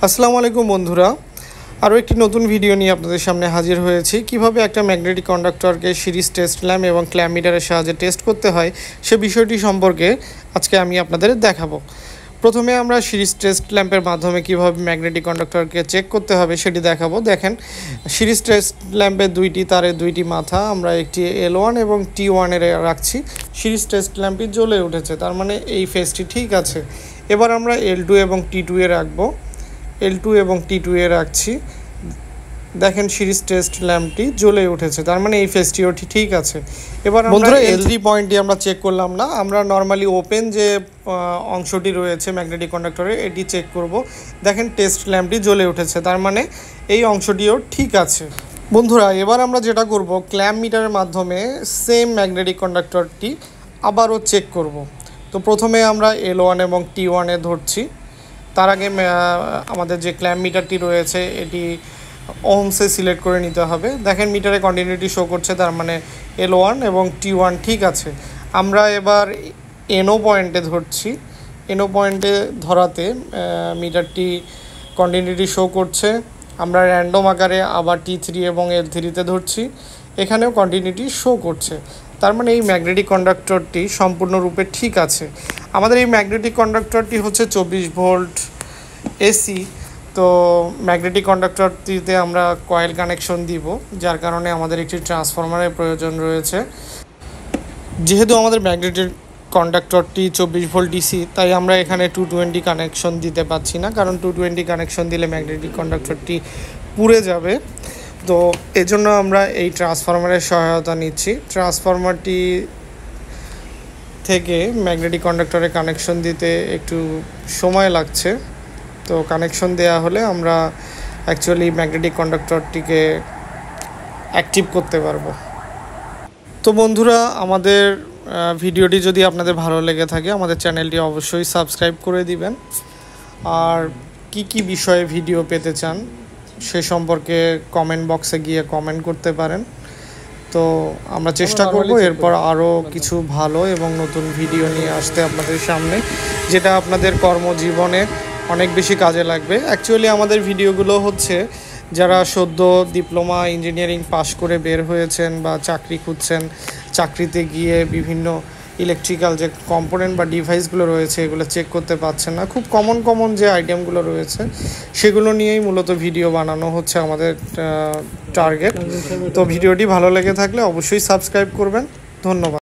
আসসালামু আলাইকুম বন্ধুরা, আরও একটি নতুন ভিডিও নিয়ে আপনাদের সামনে হাজির হয়েছি। কিভাবে একটা ম্যাগনেটিক কন্ডাক্টরকে সিরিজ টেস্ট ল্যাম্প এবং ক্ল্যাম্প মিটারের সাহায্যে টেস্ট করতে হয় সে বিষয়টি সম্পর্কে আজকে আমি আপনাদের দেখাবো। প্রথমে আমরা সিরিজ টেস্ট ল্যাম্পের মাধ্যমে কিভাবে ম্যাগনেটিক কন্ডাক্টরকে চেক করতে হবে সেটি দেখাবো। দেখেন, সিরিজ টেস্ট ল্যাম্পের দুইটি তারের দুইটি মাথা আমরা একটি L1 এবং T1 রাখছি। সিরিজ টেস্ট ল্যাম্পটি জ্বলে উঠেছে, তার মানে এই ফেজটি ঠিক আছে। এবার আমরা L2 এবং T2 রাখবো। L2 এবং T2 রাখছি। দেখেন, সিরিজ টেস্ট ল্যাম্পটি জ্বলে উঠেছে, তার মানে এই ফেজটিও ঠিক আছে। এবার বন্ধুরা, L3 পয়েন্টটি আমরা চেক করলাম না, আমরা নর্মালি ওপেন যে অংশটি রয়েছে ম্যাগনেটিক কন্ডাক্টরে এটি চেক করব। দেখেন, টেস্ট ল্যাম্পটি জ্বলে উঠেছে, তার মানে এই অংশটিও ঠিক আছে। বন্ধুরা, এবার আমরা যেটা করব, ক্ল্যাম্প মিটারের মাধ্যমে সেম ম্যাগনেটিক কন্ডাক্টরটি আবারও চেক করব। তো প্রথমে আমরা L1 এবং T1 ধরছি। তার আগে আমাদের যে ক্ল্যাম্প মিটারটি রয়েছে এটি ওহমসে সিলেক্ট করে নিতে হবে। দেখেন, মিটারে কন্টিনিউটি শো করছে, তার মানে L1 এবং T1 ঠিক আছে। আমরা এবার NO পয়েন্টে ধরছি। NO পয়েন্টে ধরাতে মিটারটি কন্টিনিউটি শো করছে। আমরা র্যান্ডম আকারে আবার T3 এবং L3 ধরছি, এখানেও কন্টিনিউটি শো করছে, তার মানে এই ম্যাগনেটিক কন্ডাক্টরটি সম্পূর্ণরূপে ঠিক আছে। আমাদের এই ম্যাগনেটিক কন্ডাক্টরটি হচ্ছে 24 ভোল্ট এসি। তো ম্যাগনেটিক কন্ডাক্টরটিতে আমরা কয়েল কানেকশন দিব, যার কারণে আমাদের একটি ট্রান্সফরমারের প্রয়োজন রয়েছে। যেহেতু আমাদের ম্যাগনেটিক কন্ডাক্টরটি 24 ভোল্ট ডিসি, তাই আমরা এখানে 220 কানেকশন দিতে পারছি না, কারণ 220 কানেকশন দিলে ম্যাগনেটিক কন্ডাক্টরটি পুড়ে যাবে। তো এজন্য আমরা এই ট্রান্সফরমারের সহায়তা নিচ্ছি। ট্রান্সফরমারটি থেকে ম্যাগনেটিক কন্ডাক্টরে কানেকশন দিতে একটু সময় লাগছে। তো কানেকশন দেয়া হলে আমরা অ্যাকচুয়ালি ম্যাগনেটিক কন্ডাক্টরটিকে অ্যাক্টিভ করতে পারবো। তো বন্ধুরা, আমাদের ভিডিওটি যদি আপনাদের ভালো লেগে থাকে আমাদের চ্যানেলটি অবশ্যই সাবস্ক্রাইব করে দিবেন। আর কি বিষয়ে ভিডিও পেতে চান সে সম্পর্কে কমেন্ট বক্সে গিয়ে কমেন্ট করতে পারেন। তো আমরা চেষ্টা করব এরপর আরও কিছু ভালো এবং নতুন ভিডিও নিয়ে আসতে আপনাদের সামনে, যেটা আপনাদের কর্মজীবনে অনেক বেশি কাজে লাগবে। অ্যাকচুয়ালি আমাদের ভিডিওগুলো হচ্ছে যারা সদ্য ডিপ্লোমা ইঞ্জিনিয়ারিং পাশ করে বের হয়েছেন বা চাকরি খুঁজছেন, চাকরিতে গিয়ে বিভিন্ন ইলেকট্রিক্যাল যে কম্পোনেন্ট বা ডিভাইসগুলো রয়েছে এগুলো চেক করতে পারছেন না, খুব কমন যে আইটেমগুলো রয়েছে সেগুলো নিয়েই মূলত ভিডিও বানানো হচ্ছে আমাদের টার্গেট। তো ভিডিওটি ভালো লেগে থাকলে অবশ্যই সাবস্ক্রাইব করবেন। ধন্যবাদ।